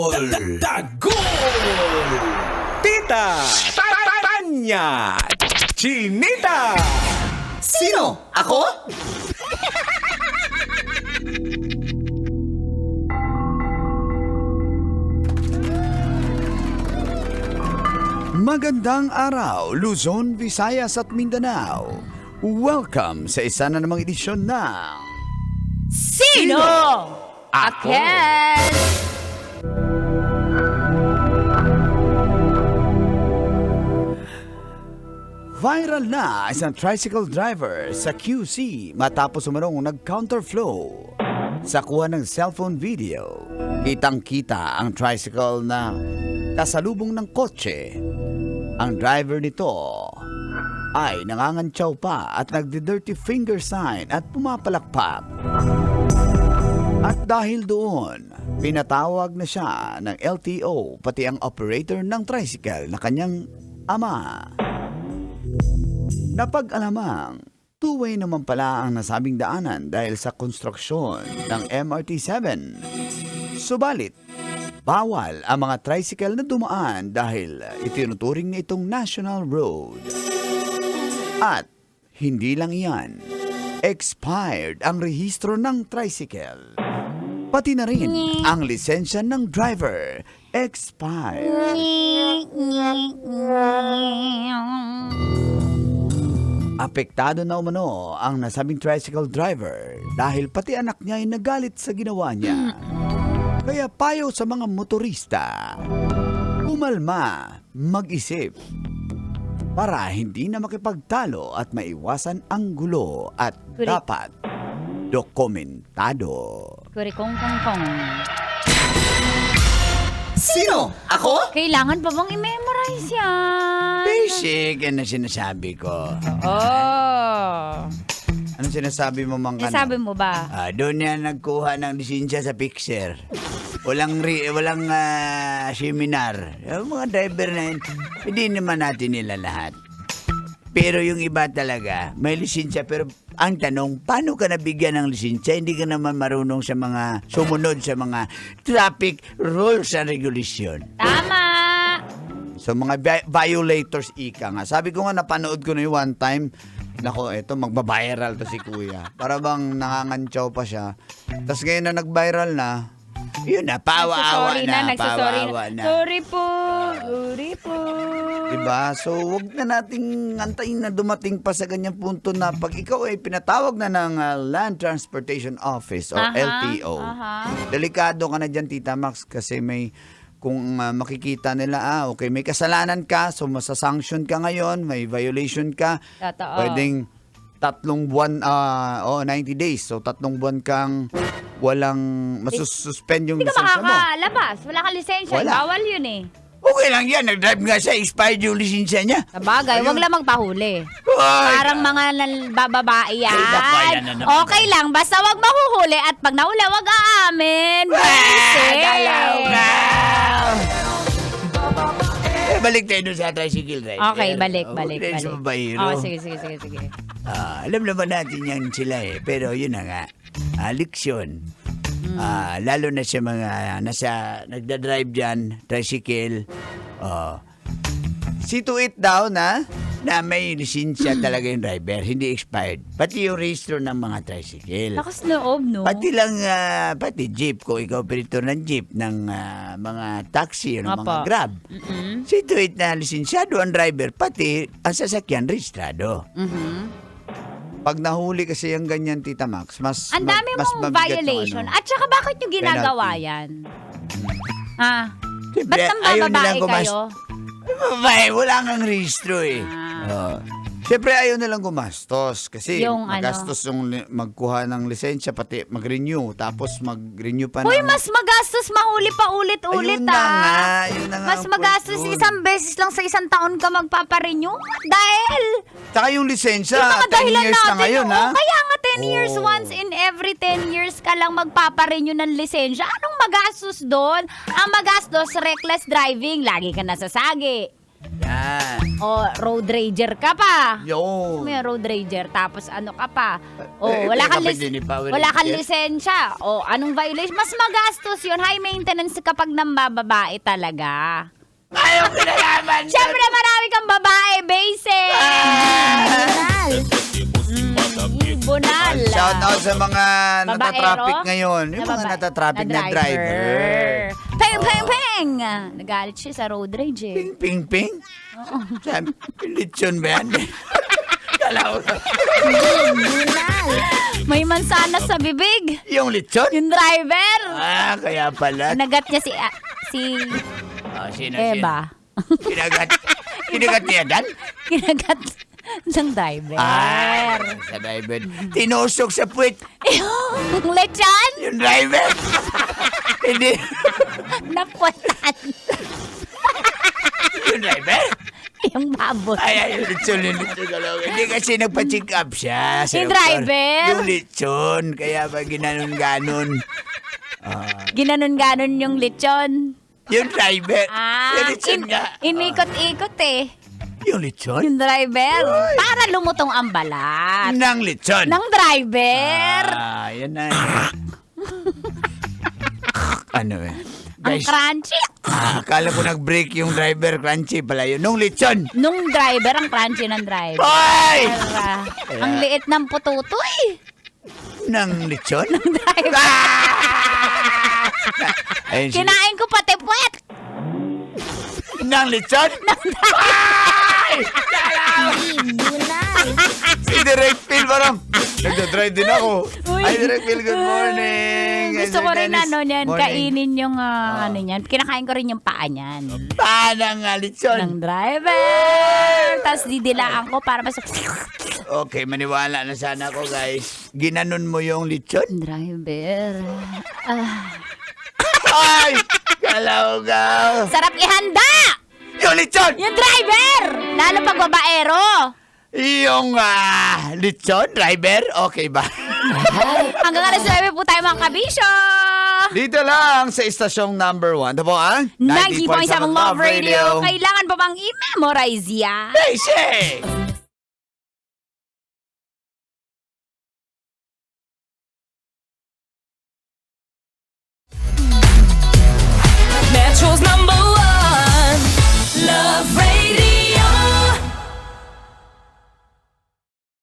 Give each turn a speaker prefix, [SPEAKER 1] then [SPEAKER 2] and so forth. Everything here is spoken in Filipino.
[SPEAKER 1] Tagol! Tita! Tanya! Chinita!
[SPEAKER 2] Sino? Ako?
[SPEAKER 3] Magandang araw, Luzon, Visayas at Mindanao. Welcome sa isa na namang edisyon ng
[SPEAKER 4] Sino?
[SPEAKER 3] Ako?
[SPEAKER 4] Akes!
[SPEAKER 3] Viral na isang tricycle driver sa QC matapos umanong nag-counterflow. Sa kuha ng cellphone video, kitang-kita ang tricycle na kasalubong ng kotse. Ang driver nito ay nangangantsaw pa at nagdi-dirty finger sign at pumapalakpak. At dahil doon, pinatawag na siya ng LTO pati ang operator ng tricycle na kanyang ama. Napag-alamang, two-way naman pala ang nasabing daanan dahil sa konstruksyon ng MRT-7. Subalit, bawal ang mga tricycle na dumaan dahil itinuturing na itong national road. At hindi lang iyan, expired ang rehistro ng tricycle. Pati na rin ang lisensya ng driver, expired. Apektado na umano ang nasabing tricycle driver dahil pati anak niya ay nagalit sa ginawa niya. Kaya payo sa mga motorista, umalma, mag-isip, para hindi na makipagtalo at maiwasan ang gulo at
[SPEAKER 4] Correct.
[SPEAKER 3] dapat dokumentado.
[SPEAKER 4] Kurikong-kong-kong.
[SPEAKER 2] Sino? Ako?
[SPEAKER 4] Kailangan pa bang i-memorize yan?
[SPEAKER 3] Basic yan na sinasabi ko.
[SPEAKER 4] Oh.
[SPEAKER 3] Anong sinasabi mo, Mang Kano?
[SPEAKER 4] Nasabi mo ba?
[SPEAKER 3] Doon yan nagkuha ng lisensya sa Pixer. Walang seminar. Yung mga driver na yun, hindi naman natin nila lahat. Pero yung iba talaga, may lisensya. Pero ang tanong, paano ka nabigyan ng lisensya? Hindi ka naman marunong sa mga sumunod sa mga traffic rules and regulation.
[SPEAKER 4] Tama!
[SPEAKER 3] So mga violators ika nga. Sabi ko nga, napanood ko na yung one time. Nako, eto, magbabiral to si Kuya. Para bang nangangantsaw pa siya. Tapos ngayon na nag-viral na, yun na, paawa-awa na, paawa-awa na.
[SPEAKER 4] Sorry po. Sorry po.
[SPEAKER 3] Diba? So, wag na nating antayin na dumating pa sa ganyang punto na pag ikaw ay pinatawag na ng Land Transportation Office or LTO, delikado ka na dyan, Tita Max, kasi may kung makikita nila, okay, may kasalanan ka, so masasanction ka ngayon, may violation ka,
[SPEAKER 4] Totoo.
[SPEAKER 3] pwedeng 3 buwan, 90 days, so 3 buwan kang walang, masususpend yung
[SPEAKER 4] Hindi ka
[SPEAKER 3] lisensya mo.
[SPEAKER 4] makakalabas. Wala kang lisensya.
[SPEAKER 3] Wala.
[SPEAKER 4] Bawal yun eh.
[SPEAKER 3] Okay lang yan, nag-drive nga siya, expired yung lisensya niya.
[SPEAKER 4] Sabagay,
[SPEAKER 3] Ayun.
[SPEAKER 4] wag lang magpahuli.
[SPEAKER 3] Ay,
[SPEAKER 4] Parang mga bababae yan.
[SPEAKER 3] Ay, naku, yan na naman.
[SPEAKER 4] Okay lang, basta wag mahuhuli at pag nahuli, wag aamin.
[SPEAKER 3] Dalaw na! Balik tayo dun sa tricycle driver.
[SPEAKER 4] Okay, balik.
[SPEAKER 3] Sa babayero.
[SPEAKER 4] Oh, sige.
[SPEAKER 3] Alam naman natin yan sila eh. Pero yun na nga, leksyon. Lalo na sa mga nagdadrive dyan, tricycle. See to it daw na may lisensya talaga yung driver, hindi expired. Pati yung registro ng mga tricycle.
[SPEAKER 4] Lakas loob, no?
[SPEAKER 3] Pati jeep, kung ikaw operator ng jeep, ng mga taxi, ng mga
[SPEAKER 4] Opo.
[SPEAKER 3] grab. See to it na lisensyado ang driver, pati ang sasakyan registrado. Pag nahuli kasi yung ganyan, Tita Max, mas
[SPEAKER 4] Ang dami
[SPEAKER 3] mas
[SPEAKER 4] mong
[SPEAKER 3] mabigat yung
[SPEAKER 4] violation.
[SPEAKER 3] ano.
[SPEAKER 4] At saka bakit nyo ginagawa
[SPEAKER 3] Penalty.
[SPEAKER 4] yan? Ha?
[SPEAKER 3] Siyempre,
[SPEAKER 4] Ba't nang
[SPEAKER 3] ayaw
[SPEAKER 4] bababae
[SPEAKER 3] nilang
[SPEAKER 4] kayo?
[SPEAKER 3] Babae, wala kang registro eh.
[SPEAKER 4] Ah.
[SPEAKER 3] Siyempre, ayaw nilang gumastos. Kasi
[SPEAKER 4] Yung
[SPEAKER 3] magastos yung magkuha ng lisensya, pati mag-renew. Tapos mag-renew pa
[SPEAKER 4] Uy,
[SPEAKER 3] ng...
[SPEAKER 4] mas magastos mahuli pa ulit-ulit,
[SPEAKER 3] Ayun na nga, yun na nga
[SPEAKER 4] Mas
[SPEAKER 3] ang
[SPEAKER 4] magastos
[SPEAKER 3] point dun.
[SPEAKER 4] isang beses lang sa isang taon ka magpaparenew. Dahil,
[SPEAKER 3] Saka yung lisensya,
[SPEAKER 4] yung mga
[SPEAKER 3] 10
[SPEAKER 4] dahilan
[SPEAKER 3] years na
[SPEAKER 4] natin,
[SPEAKER 3] ngayon,
[SPEAKER 4] oo,
[SPEAKER 3] ha?
[SPEAKER 4] kaya nga 10 years,
[SPEAKER 3] Oh.
[SPEAKER 4] once in every 10 years ka lang magpaparenew ng lisensya. Anong magastos doon? Ang magastos, reckless driving. Lagi ka nasasagi.
[SPEAKER 3] Yan.
[SPEAKER 4] O, road rager ka pa.
[SPEAKER 3] Yo.
[SPEAKER 4] May road rager, tapos ano ka pa? O,
[SPEAKER 3] Wala
[SPEAKER 4] kang lisensya. O, anong violation? Mas magastos yun. High maintenance kapag nambababae talaga.
[SPEAKER 3] Ayaw kinalaman.
[SPEAKER 4] Siyempre, marami kang babae, basic. Bunal.
[SPEAKER 3] Shout out sa mga
[SPEAKER 4] Babaero?
[SPEAKER 3] natatraffic ngayon. Yung mga
[SPEAKER 4] babae-
[SPEAKER 3] natatraffic na driver.
[SPEAKER 4] Peng, peng, peng! Nagalit siya sa road rage eh.
[SPEAKER 3] Ping, ping, ping. Sabi, lechon ba yan? Kala ko.
[SPEAKER 4] May mansana sa bibig.
[SPEAKER 3] Yung lechon?
[SPEAKER 4] Yung driver.
[SPEAKER 3] Kaya pala.
[SPEAKER 4] Nagat niya si
[SPEAKER 3] Sino?
[SPEAKER 4] Eva.
[SPEAKER 3] Kinagat niya dan?
[SPEAKER 4] Kinagat ng driver.
[SPEAKER 3] Sa driver. Tinusok sa puwit.
[SPEAKER 4] Yung lechon.
[SPEAKER 3] Yung driver. Hindi.
[SPEAKER 4] Nakwatan.
[SPEAKER 3] Yung driver?
[SPEAKER 4] Yung baboy.
[SPEAKER 3] Yung lechon. Hindi kasi nagpa-check up siya. Sa
[SPEAKER 4] Yung
[SPEAKER 3] doktor.
[SPEAKER 4] driver?
[SPEAKER 3] Yung lechon. Kaya ba ginanon-ganon?
[SPEAKER 4] Ginanon-ganon yung lechon.
[SPEAKER 3] Yung driver. Yung lechon nga.
[SPEAKER 4] Inikot-ikot eh.
[SPEAKER 3] Yung lechon?
[SPEAKER 4] Yung driver. Para lumutong ang balat.
[SPEAKER 3] Nang lechon.
[SPEAKER 4] Ng driver.
[SPEAKER 3] Yan na. Ano eh?
[SPEAKER 4] Ang
[SPEAKER 3] Guys,
[SPEAKER 4] crunchy.
[SPEAKER 3] akala ko nag-break yung driver. Crunchy pala yun. Nung lechon.
[SPEAKER 4] Nung driver, ang crunchy ng driver.
[SPEAKER 3] Hoy!
[SPEAKER 4] Ang liit ng pututoy.
[SPEAKER 3] Nang lechon?
[SPEAKER 4] Driver.
[SPEAKER 3] Ayun, sige.
[SPEAKER 4] Kinain ko pati puwet.
[SPEAKER 3] Nang lechon? Si Direct Phil, parang nagdadrive din ako.
[SPEAKER 4] Uy.
[SPEAKER 3] Ay, Direct Phil, good morning.
[SPEAKER 4] Gusto ko rin
[SPEAKER 3] Dennis,
[SPEAKER 4] niyan,
[SPEAKER 3] morning.
[SPEAKER 4] kainin yung ano niyan. Kinakain ko rin yung paa niyan.
[SPEAKER 3] Paano nga lechon?
[SPEAKER 4] Ng driver. Tapos didilaan ko para mas...
[SPEAKER 3] Okay, maniwala na sana ako, guys. Ginanon mo yung lechon?
[SPEAKER 4] Driver.
[SPEAKER 3] Ay! Galaw-gaw!
[SPEAKER 4] Sarap ihanda!
[SPEAKER 3] Yung lechon!
[SPEAKER 4] Yung driver! Lalo pag babaero.
[SPEAKER 3] Yung lechon, driver? Okay ba?
[SPEAKER 4] Hanggang alas 9 po tayo mga kabisyo.
[SPEAKER 3] Dito lang sa istasyong number 1. Ito po ang
[SPEAKER 4] 90.7 Love Radio. Kailangan pa bang i-memorize yan?
[SPEAKER 3] Basic!